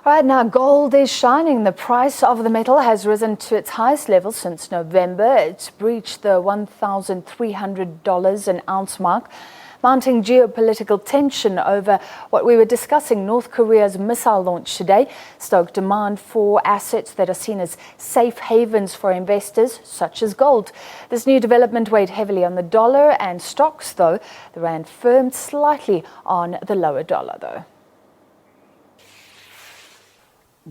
All right, now gold is shining. The price of the metal has risen to its highest level since November. It's breached the $1,300 an ounce mark. Mounting geopolitical tension over what we were discussing, North Korea's missile launch today, stoked demand for assets that are seen as safe havens for investors, such as gold. This new development weighed heavily on the dollar and stocks, though. The rand firmed slightly on the lower dollar, though.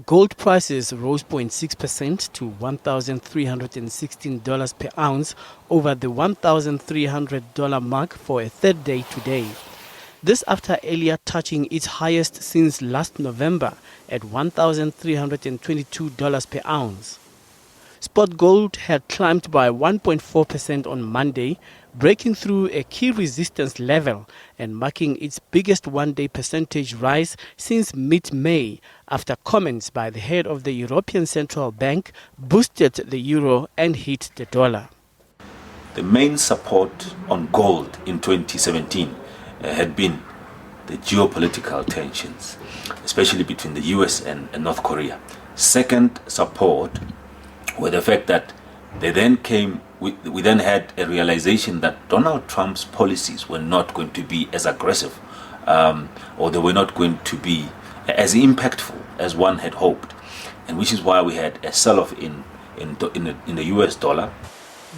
Gold prices rose 0.6% to $1,316 per ounce over the $1,300 mark for a third day today. This after earlier touching its highest since last November at $1,322 per ounce. Spot gold had climbed by 1.4% on Monday, breaking through a key resistance level and marking its biggest one-day percentage rise since mid-May after comments by the head of the European Central Bank boosted the euro and hit the dollar. The main support on gold in 2017 had been the geopolitical tensions, especially between the US and North Korea. Second support were the fact that we then had a realization that Donald Trump's policies were not going to be as aggressive, or they were not going to be as impactful as one had hoped, and which is why we had a sell-off in the US dollar.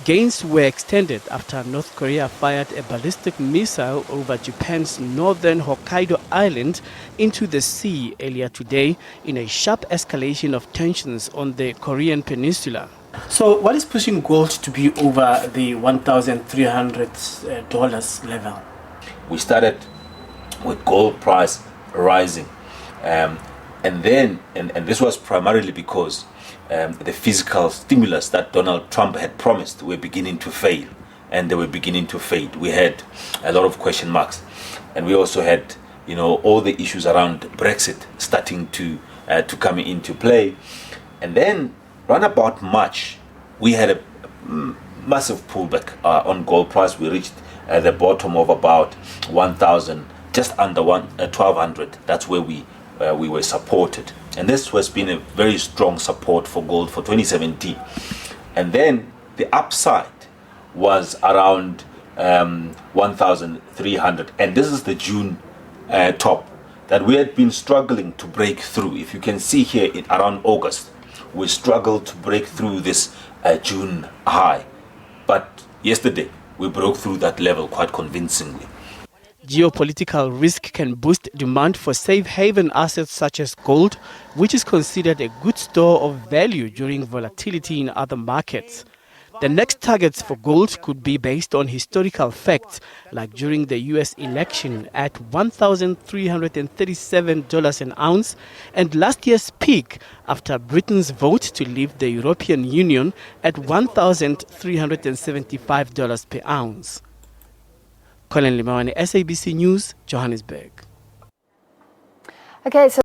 Gains were extended after North Korea fired a ballistic missile over Japan's northern Hokkaido island into the sea earlier today in a sharp escalation of tensions on the Korean peninsula. So what is pushing gold to be over the $1,300 level? We started with gold price rising, and this was primarily because the fiscal stimulus that Donald Trump had promised were beginning to fail, and they were beginning to fade. We had a lot of question marks, and we also had, all the issues around Brexit starting to come into play. And then, round about March, we had a massive pullback on gold price. We reached the bottom of about 1,000, just under 1,200. That's where we were supported, and this has been a very strong support for gold for 2017. And then the upside was around 1,300, and this is the June top that we had been struggling to break through. If you can see here, around August, we struggled to break through this June high, but yesterday we broke through that level quite convincingly. Geopolitical risk can boost demand for safe haven assets such as gold, which is considered a good store of value during volatility in other markets. The next targets for gold could be based on historical facts, like during the US election at $1,337 an ounce, and last year's peak after Britain's vote to leave the European Union at $1,375 per ounce. Colin Limawani, SABC News, Johannesburg. Okay, so